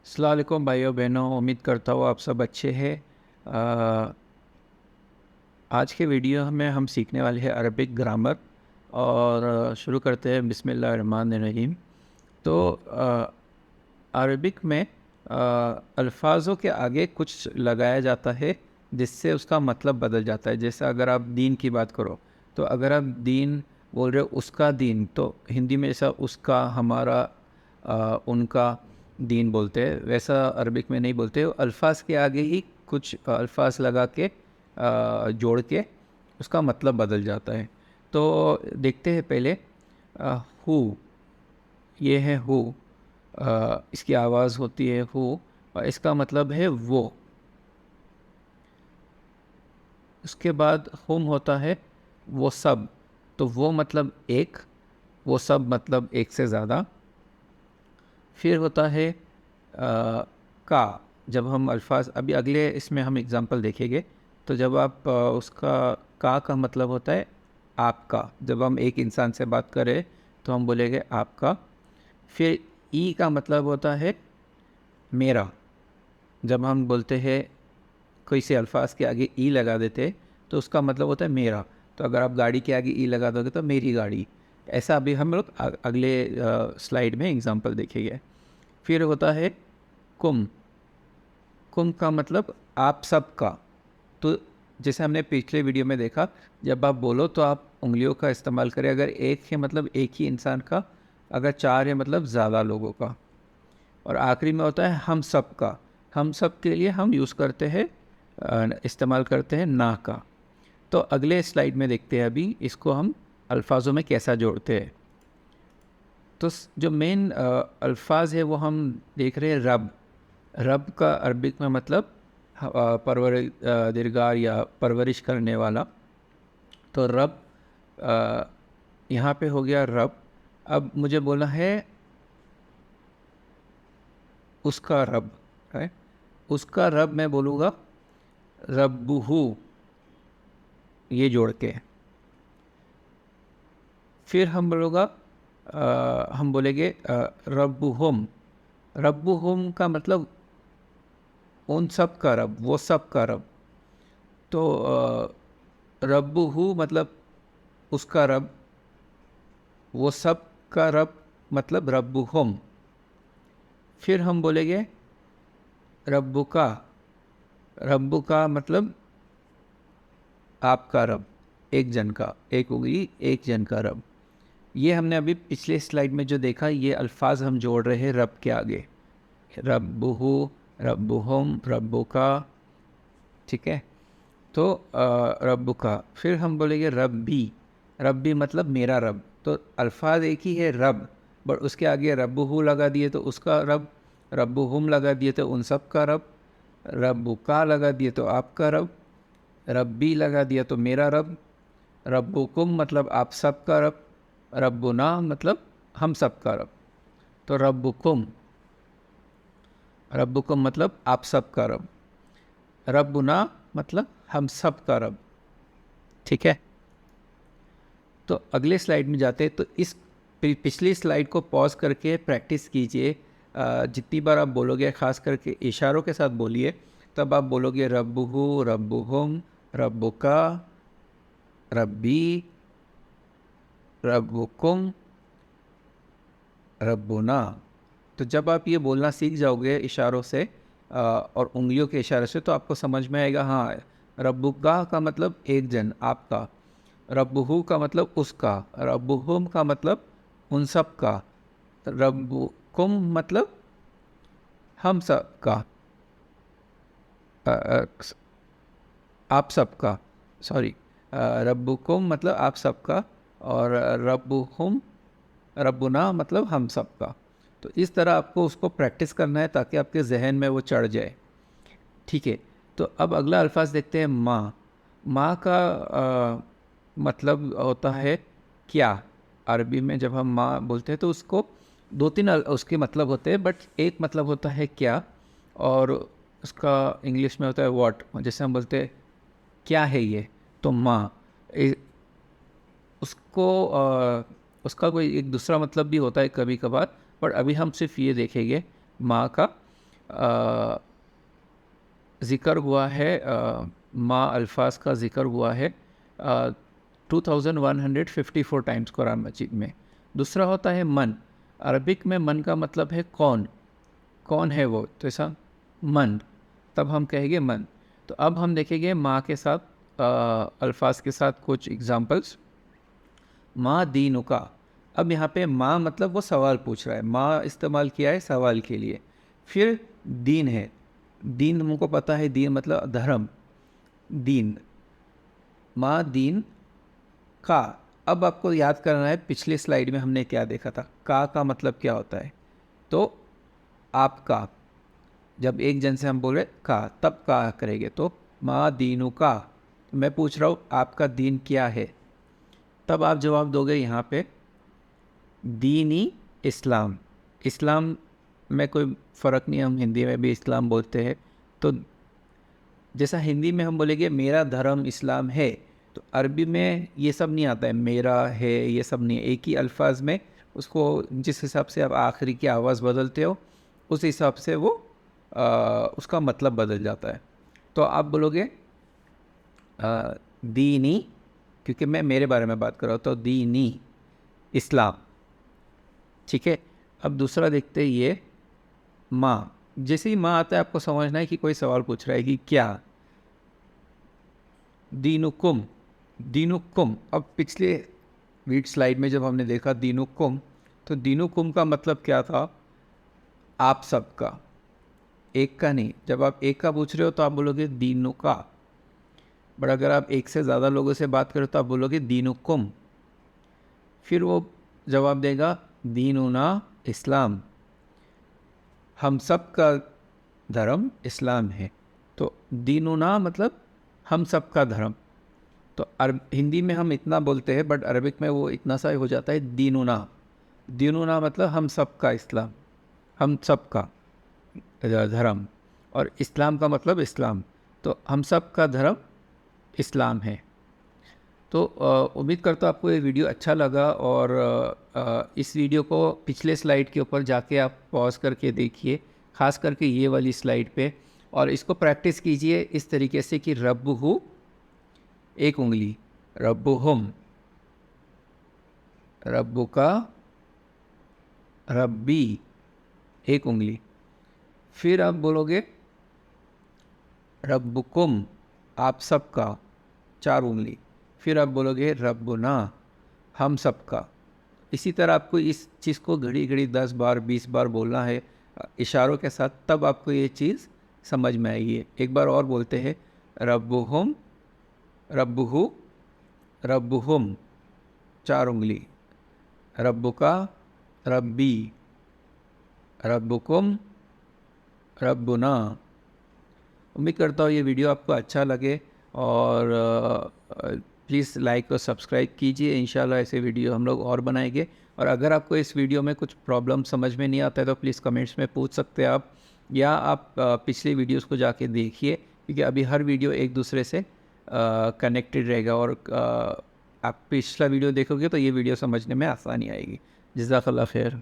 अस्सलाम वालेकुम भाइयों बहनों, उम्मीद करता हूँ आप सब अच्छे हैं। अ, आज के वीडियो में हम सीखने वाले हैं अरबिक ग्रामर और शुरू करते हैं बिस्मिल्लाहिर्रहमानिर्रहीम। तो अरबिक में अल्फाज़ों के आगे कुछ लगाया जाता है जिससे उसका मतलब बदल जाता है। जैसे अगर आप दीन की बात करो तो अगर आप दीन बोल रहे हो उसका दीन, तो हिंदी में ऐसा उसका, हमारा, उनका दीन बोलते हैं। वैसा अरबिक में नहीं बोलते, अल्फाज के आगे ही कुछ अल्फाज लगा के जोड़ के उसका मतलब बदल जाता है। तो देखते हैं पहले हु। ये है हु। इसकी आवाज़ होती है हु और इसका मतलब है वो। उसके बाद हुम होता है वो सब। तो वो मतलब एक, वो सब मतलब एक से ज़्यादा। फिर होता है का। जब हम अल्फाज अभी अगले इसमें हम एग्ज़ाम्पल देखेंगे, तो जब आप उसका का मतलब होता है आपका। जब हम एक इंसान से बात करें तो हम बोलेंगे आपका। फिर ई का मतलब होता है मेरा। जब हम बोलते हैं कोई से अल्फाज के आगे ई लगा देते तो उसका मतलब होता है मेरा। तो अगर आप गाड़ी के आगे ई लगा दोगे तो मेरी गाड़ी। ऐसा अभी हम लोग अगले स्लाइड में एग्जांपल देखेंगे। फिर होता है कुम। कुम का मतलब आप सब का। तो जैसे हमने पिछले वीडियो में देखा, जब आप बोलो तो आप उंगलियों का इस्तेमाल करें। अगर एक है मतलब एक ही इंसान का, अगर चार है मतलब ज़्यादा लोगों का। और आखिरी में होता है हम सब का। हम सब के लिए हम यूज़ करते हैं, इस्तेमाल करते हैं ना का। तो अगले स्लाइड में देखते हैं अभी इसको हम अल्फाजों में कैसा जोड़ते हैं। तो जो मेन अल्फाज है वो हम देख रहे हैं रब। रब का अरबिक में मतलब दिरगार या परवरिश करने वाला। तो रब यहाँ पे हो गया रब। अब मुझे बोलना है उसका रब है। उसका रब मैं बोलूँगा रब्बुहु, ये जोड़ के। फिर हम बोलूँगा हम बोलेंगे रब्बुहुम। रब्बुहुम का मतलब उन सब का रब, वो सब का रब। तो रब्बुहु मतलब उसका रब, वो सब का रब मतलब रब्बुहुम। फिर हम बोलेंगे रब्बुका। रब्बुका मतलब आपका रब, एक जन का, एक उंगली एक जन का रब। ये हमने अभी पिछले स्लाइड में जो देखा, ये अल्फाज हम जोड़ रहे हैं रब के आगे। रब्बुहु, रब्बुहुम, रब्बुका। ठीक है। तो रब्बुका। फिर हम बोलेंगे रब्बी। रब्बी मतलब मेरा रब। तो अल्फाज एक ही है रब, बट उसके आगे रब्बुहु लगा दिए तो उसका रब, रब्बुहुम लगा दिए तो उन सब का रब, रब्बुका लगा दिए तो आपका रब, रब्बी लगा दिया तो मेरा रब, रब्बुकुम मतलब आप सब का रब, रब्बुना मतलब हम सब का रब। तो रब्बुकुम, रब्बुकुम मतलब आप सब का रब, रब्बुना मतलब हम सब का रब। ठीक है। तो अगले स्लाइड में जाते हैं। तो इस पिछली स्लाइड को पॉज करके प्रैक्टिस कीजिए। जितनी बार आप बोलोगे, ख़ास करके इशारों के साथ बोलिए, तब आप बोलोगे रब्बुहु, रब्बुहुम, रब्बुका, रब्बी, रब्बुकुम, रब्बुना। तो जब आप ये बोलना सीख जाओगे इशारों से और उंगलियों के इशारे से, तो आपको समझ में आएगा। हाँ, रब्बुका का मतलब एक जन, आपका। रब्बुहु का मतलब उसका। रब्बुहुम का मतलब उन सब का। रब्बुकुम मतलब हम सब का, अ, अ, आप सब का। सॉरी, रब्बुकुम मतलब आप सब का, और रब्बुहुम, रब्बुना मतलब हम सब का। तो इस तरह आपको उसको प्रैक्टिस करना है ताकि आपके जहन में वो चढ़ जाए। ठीक है। तो अब अगला अल्फाज देखते हैं माँ। माँ का मतलब होता है क्या। अरबी में जब हम माँ बोलते हैं तो उसको दो तीन उसके मतलब होते हैं, बट एक मतलब होता है क्या, और उसका इंग्लिश में होता है व्हाट। जैसे हम बोलते हैं क्या है ये, तो माँ। उसको उसका कोई एक दूसरा मतलब भी होता है कभी कभार, पर अभी हम सिर्फ ये देखेंगे माँ का। ज़िक्र हुआ है, माँ अल्फाज का ज़िक्र हुआ है 2154 टाइम्स कुरान मजीद में। दूसरा होता है मन। अरबिक में मन का मतलब है कौन, कौन है वो, तो ऐसा मन, तब हम कहेंगे मन। तो अब हम देखेंगे माँ के साथ अल्फाज के साथ कुछ एग्जांपल्स। माँ दीनुका। अब यहाँ पे माँ मतलब वो सवाल पूछ रहा है, माँ इस्तेमाल किया है सवाल के लिए। फिर दीन है, दीन हमको पता है, दीन मतलब धर्म, दीन। माँ दीन का। अब आपको याद करना है पिछले स्लाइड में हमने क्या देखा था, का मतलब क्या होता है। तो आपका, जब एक जन से हम बोले का, तब का करेंगे, तो माँ दीनु का। मैं पूछ रहा हूँ आपका दीन क्या है, तब आप जवाब दोगे यहाँ पे दीनी इस्लाम। इस्लाम में कोई फ़र्क नहीं, हम हिंदी में भी इस्लाम बोलते हैं। तो जैसा हिंदी में हम बोलेंगे मेरा धर्म इस्लाम है, तो अरबी में ये सब नहीं आता है, मेरा है ये सब नहीं है। एक ही अल्फाज में उसको जिस हिसाब से आप आखिरी की आवाज़ बदलते हो उस हिसाब से वो उसका मतलब बदल जाता है। तो आप बोलोगे दीनी, क्योंकि मैं मेरे बारे में बात कर रहा हूँ, तो दीनी इस्लाम। ठीक है। अब दूसरा देखते हैं ये माँ। जैसे ही माँ आता है आपको समझना है कि कोई सवाल पूछ रहा है कि क्या। दीनुकुम, दीनुकुम। अब पिछले वीड स्लाइड में जब हमने देखा दीनुकुम, तो दीनुकुम का मतलब क्या था, आप सबका, एक का नहीं। जब आप एक का पूछ रहे हो तो आप बोलोगे दीनु का, बट अगर आप एक से ज़्यादा लोगों से बात करो तो आप बोलोगे दीनुकुम। फिर वो जवाब देगा दीनुना इस्लाम, हम सब का धर्म इस्लाम है। तो दीनुना मतलब हम सब का धर्म। तो हिंदी में हम इतना बोलते हैं, बट अरबिक में वो इतना सा हो जाता है दीनुना। दीनुना मतलब हम सब का इस्लाम, हम सब का धर्म, और इस्लाम का मतलब इस्लाम। तो हम सब का धर्म इस्लाम है। तो उम्मीद करता हूँ आपको ये वीडियो अच्छा लगा, और इस वीडियो को पिछले स्लाइड के ऊपर जाके आप पॉज करके देखिए, ख़ास करके ये वाली स्लाइड पे, और इसको प्रैक्टिस कीजिए इस तरीके से कि रब्बुहु एक उंगली, रब्बुहुम, रब्बुका, रब्बी एक उंगली। फिर आप बोलोगे रब्बुकुम, आप सबका, चार उंगली। फिर आप बोलोगे रब्बुना, हम सबका। इसी तरह आपको इस चीज़ को घड़ी घड़ी 10 बार 20 बार बोलना है इशारों के साथ, तब आपको ये चीज़ समझ में आएगी। एक बार और बोलते हैं, रब्बुहुम, रब्बुहु, रब्बुहुम, चार उंगली, रब्बुका, रब्बी, रब्बुकुम, रब्बुना। उम्मीद करता हूँ ये वीडियो आपको अच्छा लगे, और प्लीज़ लाइक और सब्सक्राइब कीजिए। इंशाल्लाह ऐसे वीडियो हम लोग और बनाएंगे। और अगर आपको इस वीडियो में कुछ प्रॉब्लम समझ में नहीं आता है तो प्लीज़ कमेंट्स में पूछ सकते हैं आप, या आप पिछले वीडियोस को जाके देखिए, क्योंकि अभी हर वीडियो एक दूसरे से कनेक्टेड रहेगा, और आप पिछला वीडियो देखोगे तो ये वीडियो समझने में आसानी आएगी। जज़ाकल्लाह खैर।